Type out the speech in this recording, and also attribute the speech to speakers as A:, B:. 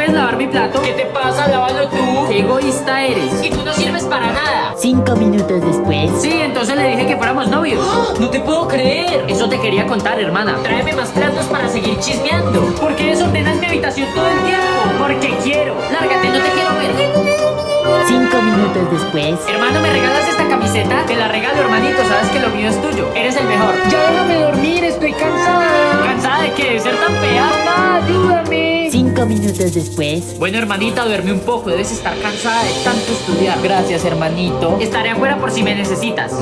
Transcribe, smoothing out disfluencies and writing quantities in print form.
A: puedes lavar mi plato?
B: ¿Qué te pasa? Lávalo tú.
A: Qué egoísta eres.
B: Y tú no sirves para nada.
C: 5 minutos después.
A: Sí, entonces le dije que fuéramos novios.
B: No te puedo creer.
A: Eso te quería contar, hermana.
B: Tráeme más platos para seguir chismeando.
A: ¿Por qué desordenas mi habitación todo el tiempo? Porque quiero.
B: Lárgate, no te quiero ver.
C: 5 minutos después.
A: Hermano, ¿me regalas esta camiseta? Te la regalo, hermanito. Sabes que lo mío es tuyo. Eres el mejor.
B: Ya déjame dormir, estoy cansada.
A: ¿Cansada de qué? ¿De ser tan fea?
B: Mamá, ayúdame.
C: 5 minutos después.
A: Bueno, hermanita, duerme un poco. Debes estar cansada de tanto estudiar. Gracias, hermanito. Estaré afuera por si me necesitas.